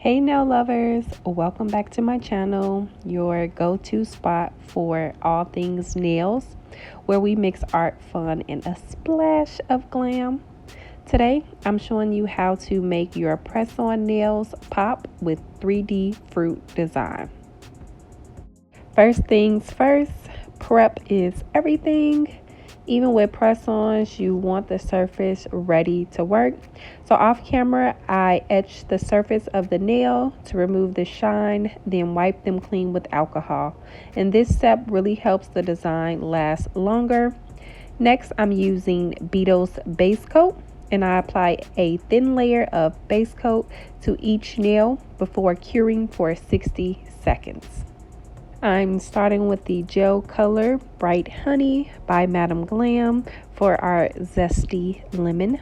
Hey nail lovers, welcome back to my channel, your go-to spot for all things nails, where we mix art, fun, and a splash of glam. Today, I'm showing you how to make your press-on nails pop with 3D fruit design. First things first, prep is everything. Even with press-ons, you want the surface ready to work. So off camera, I etch the surface of the nail to remove the shine, then wipe them clean with alcohol. And this step really helps the design last longer. Next, I'm using Beetle's base coat, and I apply a thin layer of base coat to each nail before curing for 60 seconds. I'm starting with the gel color Bright Honey by Madam Glam for our zesty lemon.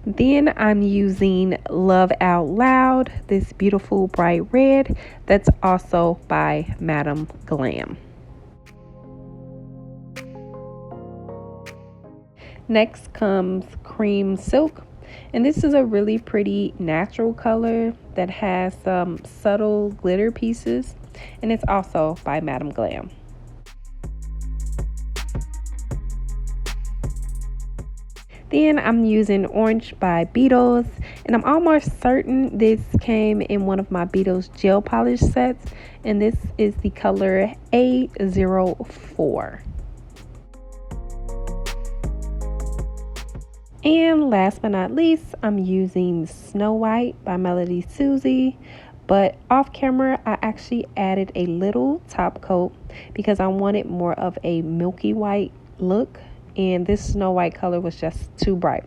Then I'm using Love Out Loud, this beautiful bright red that's also by Madam Glam. Next comes Cream Silk, and this is a really pretty natural color that has some subtle glitter pieces, and it's also by Madam Glam. Then I'm using Orange by Beetles, and I'm almost certain this came in one of my Beetles gel polish sets, and this is the color A04. And last but not least, I'm using Snow White by Melody Susie, but off camera I actually added a little top coat because I wanted more of a milky white look, and this Snow White color was just too bright.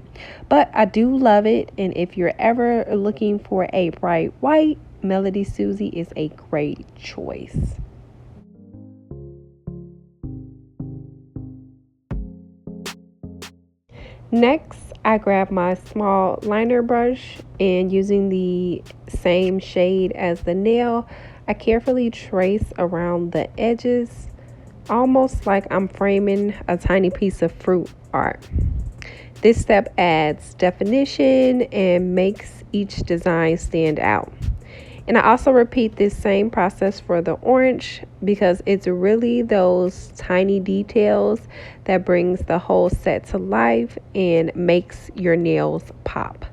But I do love it, and if you're ever looking for a bright white, Melody Susie is a great choice. Next, I grab my small liner brush, and using the same shade as the nail, I carefully trace around the edges, almost like I'm framing a tiny piece of fruit art. This step adds definition and makes each design stand out. And I also repeat this same process for the orange because it's really those tiny details that brings the whole set to life and makes your nails pop.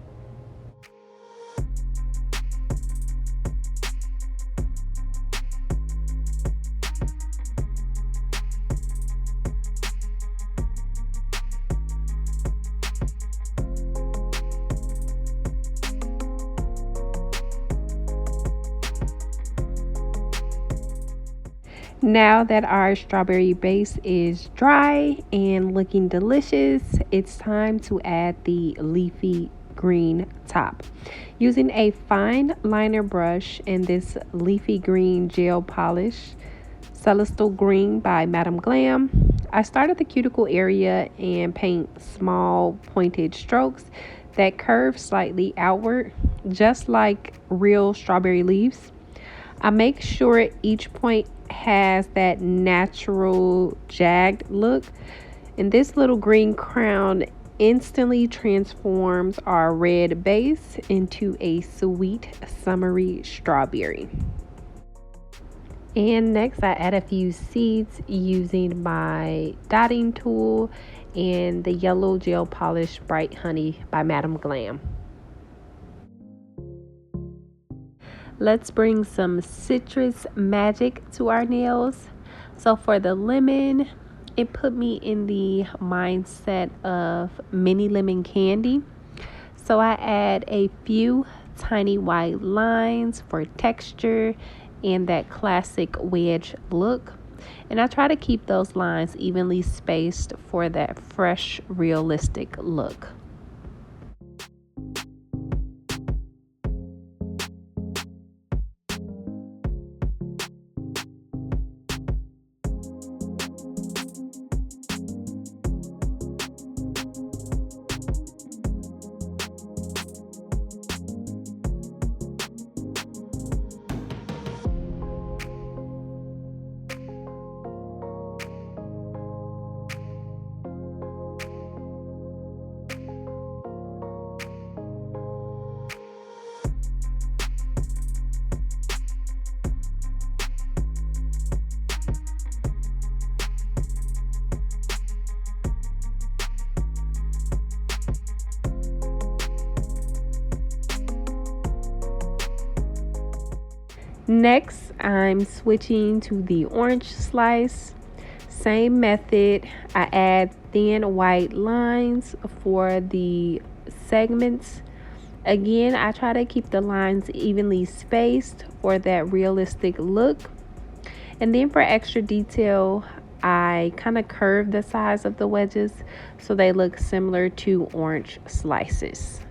Now that our strawberry base is dry and looking delicious, it's time to add the leafy green top. Using a fine liner brush and this leafy green gel polish, Celestial Green by Madam Glam, I start at the cuticle area and paint small pointed strokes that curve slightly outward, just like real strawberry leaves. I make sure each point has that natural jagged look, and this little green crown instantly transforms our red base into a sweet summery strawberry. And next I add a few seeds using my dotting tool and the yellow gel polish Bright Honey by Madam Glam. Let's bring some citrus magic to our nails. So for the lemon, it put me in the mindset of mini lemon candy. So I add a few tiny white lines for texture and that classic wedge look. And I try to keep those lines evenly spaced for that fresh, realistic look. Next, I'm switching to the orange slice. Same method. I add thin white lines for the segments. Again, I try to keep the lines evenly spaced for that realistic look. And then for extra detail, I kind of curve the size of the wedges so they look similar to orange slices.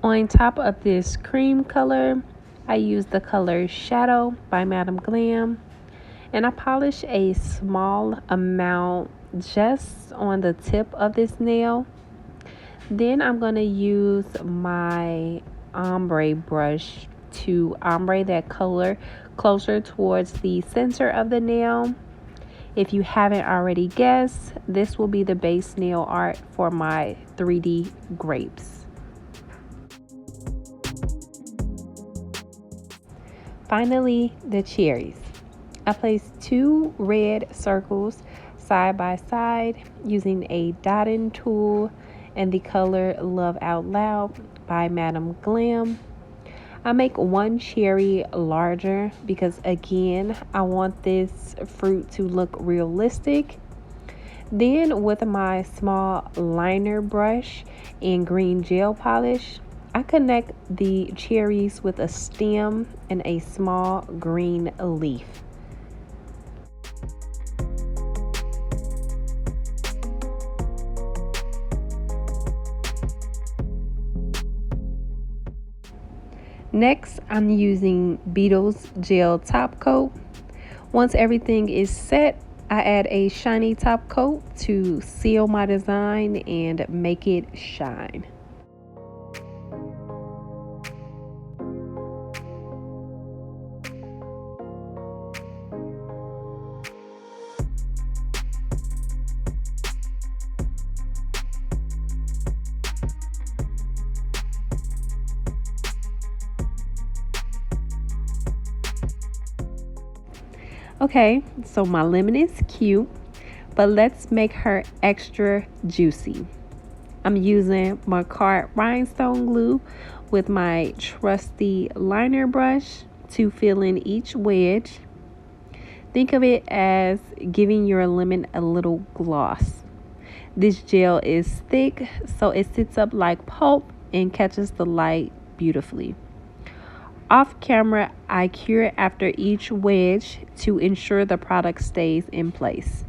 On top of this cream color, I use the color Shadow by Madam Glam, and I polish a small amount just on the tip of this nail. Then I'm going to use my ombre brush to ombre that color closer towards the center of the nail. If you haven't already guessed, this will be the base nail art for my 3D grapes. Finally, the cherries. I placed 2 red circles side by side using a dotting tool and the color Love Out Loud by Madam Glam. I make 1 cherry larger because, again, I want this fruit to look realistic. Then with my small liner brush and green gel polish, I connect the cherries with a stem and a small green leaf. Next, I'm using Beetle's gel top coat. Once everything is set, I add a shiny top coat to seal my design and make it shine. Okay, so my lemon is cute, but let's make her extra juicy. I'm using my card rhinestone glue with my trusty liner brush to fill in each wedge. Think of it as giving your lemon a little gloss. This gel is thick, so it sits up like pulp and catches the light beautifully. Off camera, I cure after each wedge to ensure the product stays in place.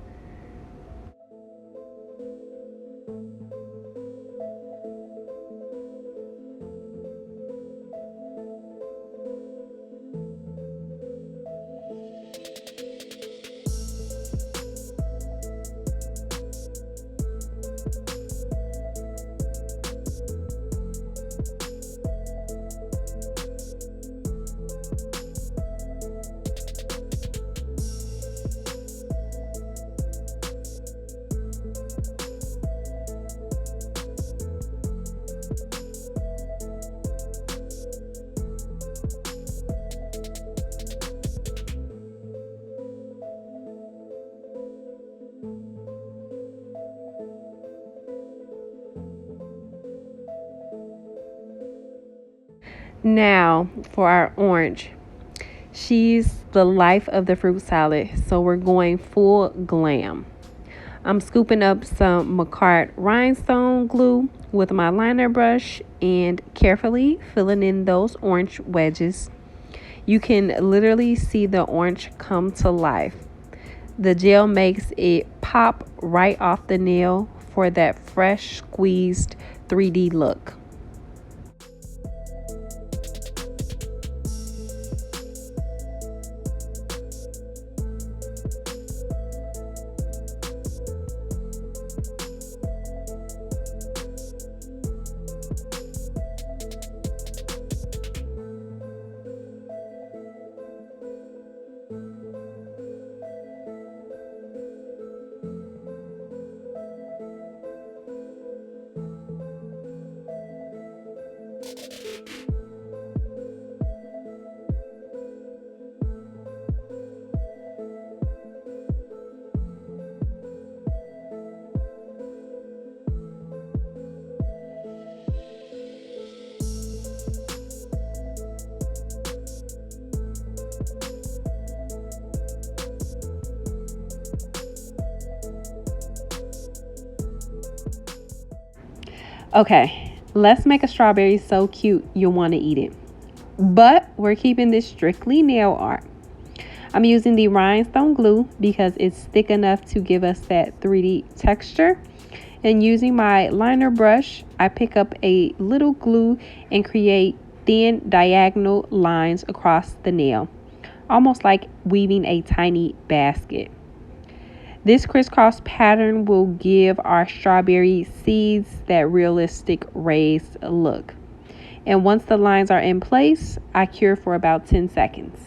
Now for our orange. She's the life of the fruit salad, so we're going full glam. I'm scooping up some Macart rhinestone glue with my liner brush and carefully filling in those orange wedges. You can literally see the orange come to life. The gel makes it pop right off the nail for that fresh squeezed 3D look. Okay, let's make a strawberry so cute you'll want to eat it. But we're keeping this strictly nail art. I'm using the rhinestone glue because it's thick enough to give us that 3D texture. And using my liner brush, I pick up a little glue and create thin diagonal lines across the nail, almost like weaving a tiny basket. This crisscross pattern will give our strawberry seeds that realistic raised look. And once the lines are in place, I cure for about 10 seconds.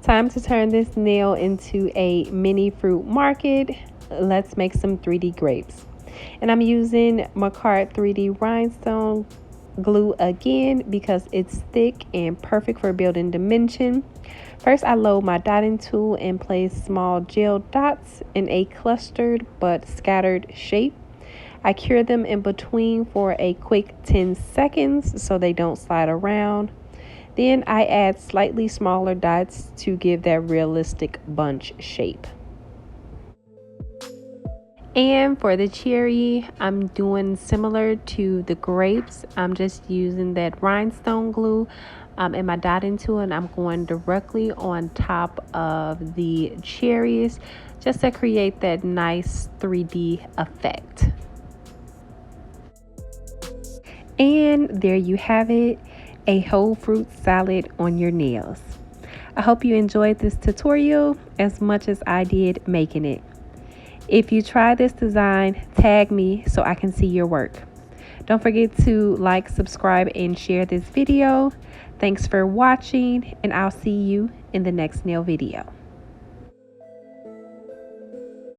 Time to turn this nail into a mini fruit market. Let's make some 3D grapes. And I'm using Macart 3D rhinestone glue again because it's thick and perfect for building dimension. First, I load my dotting tool and place small gel dots in a clustered but scattered shape. I cure them in between for a quick 10 seconds so they don't slide around. Then I add slightly smaller dots to give that realistic bunch shape. And for the cherry, I'm doing similar to the grapes. I'm just using that rhinestone glue and my dotting tool, and I'm going directly on top of the cherries just to create that nice 3D effect. And there you have it, a whole fruit salad on your nails. I hope you enjoyed this tutorial as much as I did making it. If you try this design, tag me so I can see your work. Don't forget to like, subscribe, and share this video. Thanks for watching, and I'll see you in the next nail video.